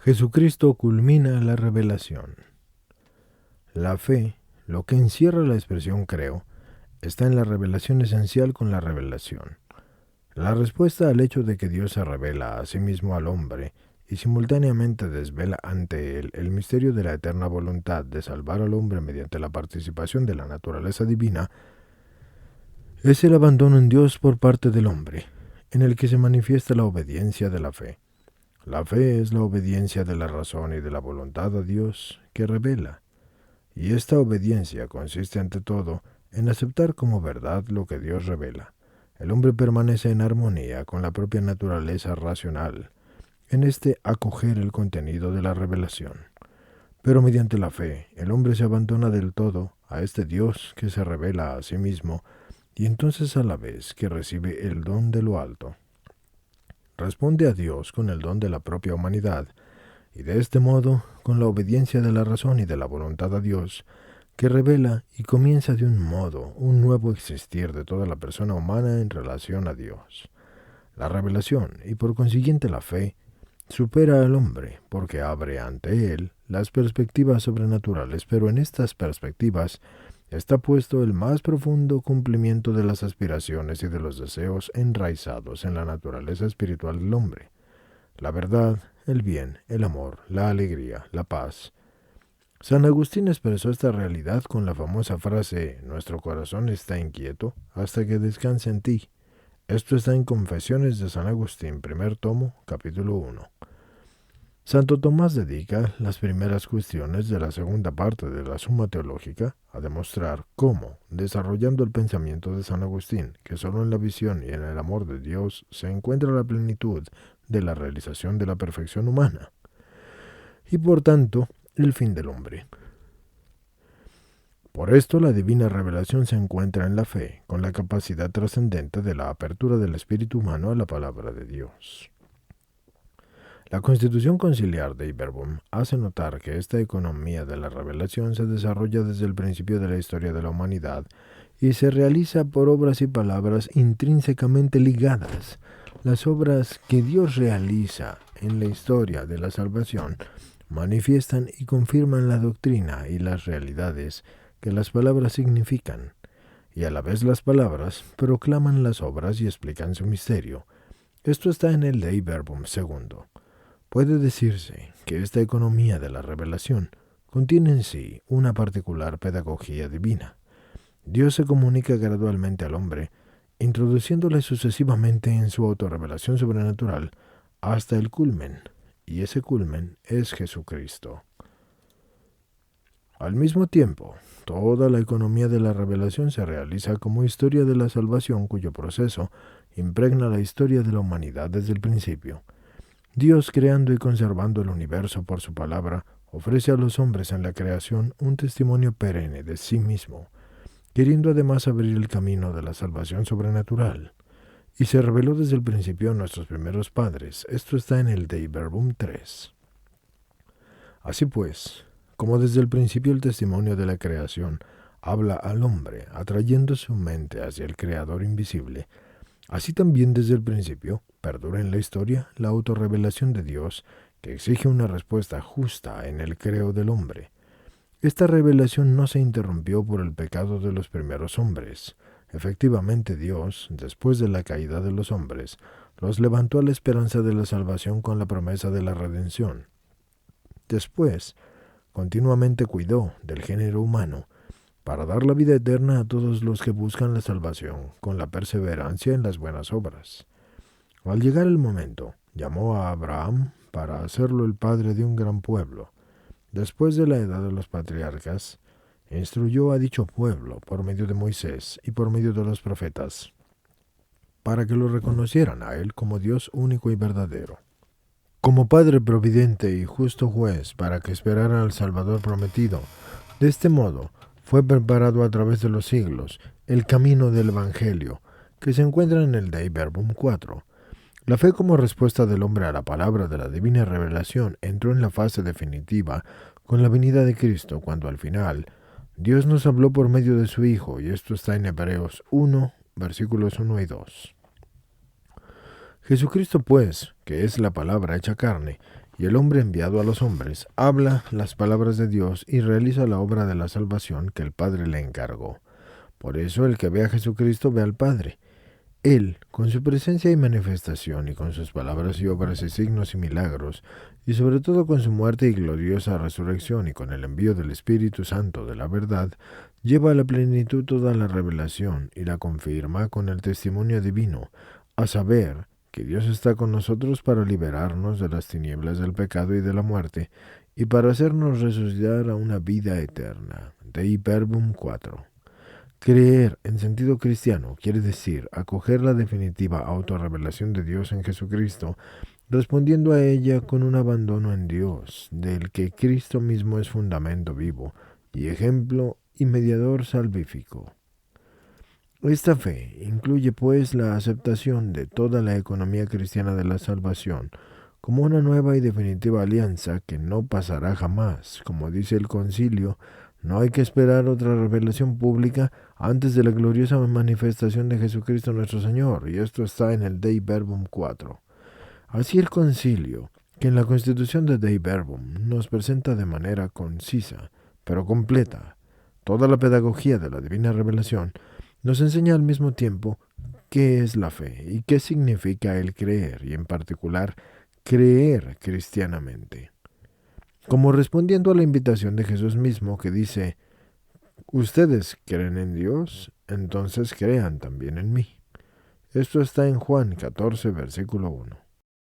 Jesucristo culmina la revelación. La fe, lo que encierra la expresión creo, está en la revelación esencial con la revelación. La respuesta al hecho de que Dios se revela a sí mismo al hombre y simultáneamente desvela ante él el misterio de la eterna voluntad de salvar al hombre mediante la participación de la naturaleza divina, es el abandono en Dios por parte del hombre, en el que se manifiesta la obediencia de la fe. La fe es la obediencia de la razón y de la voluntad a Dios que revela, y esta obediencia consiste ante todo en aceptar como verdad lo que Dios revela. El hombre permanece en armonía con la propia naturaleza racional, en este acoger el contenido de la revelación. Pero mediante la fe, el hombre se abandona del todo a este Dios que se revela a sí mismo, y entonces a la vez que recibe el don de lo alto, responde a Dios con el don de la propia humanidad, y de este modo, con la obediencia de la razón y de la voluntad a Dios, que revela y comienza de un modo un nuevo existir de toda la persona humana en relación a Dios. La revelación, y por consiguiente la fe, supera al hombre, porque abre ante él las perspectivas sobrenaturales, pero en estas perspectivas está puesto el más profundo cumplimiento de las aspiraciones y de los deseos enraizados en la naturaleza espiritual del hombre. La verdad, el bien, el amor, la alegría, la paz. San Agustín expresó esta realidad con la famosa frase: nuestro corazón está inquieto hasta que descanse en ti. Esto está en Confesiones de San Agustín, primer tomo, capítulo 1. Santo Tomás dedica las primeras cuestiones de la segunda parte de la Suma Teológica a demostrar cómo, desarrollando el pensamiento de San Agustín, que solo en la visión y en el amor de Dios se encuentra la plenitud de la realización de la perfección humana, y por tanto, el fin del hombre. Por esto la divina revelación se encuentra en la fe, con la capacidad trascendente de la apertura del espíritu humano a la palabra de Dios. La Constitución Conciliar de Iberbum hace notar que esta economía de la revelación se desarrolla desde el principio de la historia de la humanidad y se realiza por obras y palabras intrínsecamente ligadas. Las obras que Dios realiza en la historia de la salvación manifiestan y confirman la doctrina y las realidades que las palabras significan, y a la vez las palabras proclaman las obras y explican su misterio. Esto está en el Dei Verbum II. Puede decirse que esta economía de la revelación contiene en sí una particular pedagogía divina. Dios se comunica gradualmente al hombre, introduciéndole sucesivamente en su autorrevelación sobrenatural hasta el culmen, y ese culmen es Jesucristo. Al mismo tiempo, toda la economía de la revelación se realiza como historia de la salvación, cuyo proceso impregna la historia de la humanidad desde el principio. Dios, creando y conservando el universo por su palabra, ofrece a los hombres en la creación un testimonio perenne de sí mismo, queriendo además abrir el camino de la salvación sobrenatural. Y se reveló desde el principio a nuestros primeros padres. Esto está en el Dei Verbum 3. Así pues, como desde el principio el testimonio de la creación habla al hombre, atrayendo su mente hacia el Creador invisible, así también desde el principio perdura en la historia la autorrevelación de Dios, que exige una respuesta justa en el creo del hombre. Esta revelación no se interrumpió por el pecado de los primeros hombres. Efectivamente, Dios, después de la caída de los hombres, los levantó a la esperanza de la salvación con la promesa de la redención. Después, continuamente cuidó del género humano para dar la vida eterna a todos los que buscan la salvación con la perseverancia en las buenas obras. Al llegar el momento, llamó a Abraham para hacerlo el padre de un gran pueblo. Después de la edad de los patriarcas, instruyó a dicho pueblo por medio de Moisés y por medio de los profetas, para que lo reconocieran a él como Dios único y verdadero, como Padre providente y justo juez, para que esperaran al Salvador prometido. De este modo, fue preparado a través de los siglos el camino del Evangelio, que se encuentra en el Dei Verbum 4. La fe como respuesta del hombre a la palabra de la divina revelación entró en la fase definitiva con la venida de Cristo, cuando al final Dios nos habló por medio de su Hijo, y esto está en Hebreos 1, versículos 1 y 2. Jesucristo, pues, que es la palabra hecha carne, y el hombre enviado a los hombres habla las palabras de Dios y realiza la obra de la salvación que el Padre le encargó. Por eso el que ve a Jesucristo ve al Padre. Él, con su presencia y manifestación, y con sus palabras y obras y signos y milagros, y sobre todo con su muerte y gloriosa resurrección y con el envío del Espíritu Santo de la verdad, lleva a la plenitud toda la revelación y la confirma con el testimonio divino, a saber, que Dios está con nosotros para liberarnos de las tinieblas del pecado y de la muerte, y para hacernos resucitar a una vida eterna. Dei Verbum 4. Creer en sentido cristiano quiere decir acoger la definitiva autorrevelación de Dios en Jesucristo, respondiendo a ella con un abandono en Dios, del que Cristo mismo es fundamento vivo y ejemplo y mediador salvífico. Esta fe incluye pues la aceptación de toda la economía cristiana de la salvación como una nueva y definitiva alianza que no pasará jamás. Como dice el concilio, no hay que esperar otra revelación pública antes de la gloriosa manifestación de Jesucristo nuestro Señor, y esto está en el Dei Verbum 4. Así el concilio, que en la constitución de Dei Verbum nos presenta de manera concisa, pero completa, toda la pedagogía de la divina revelación, nos enseña al mismo tiempo qué es la fe y qué significa el creer, y en particular creer cristianamente. Como respondiendo a la invitación de Jesús mismo que dice: ustedes creen en Dios, entonces crean también en mí. Esto está en Juan 14, versículo 1.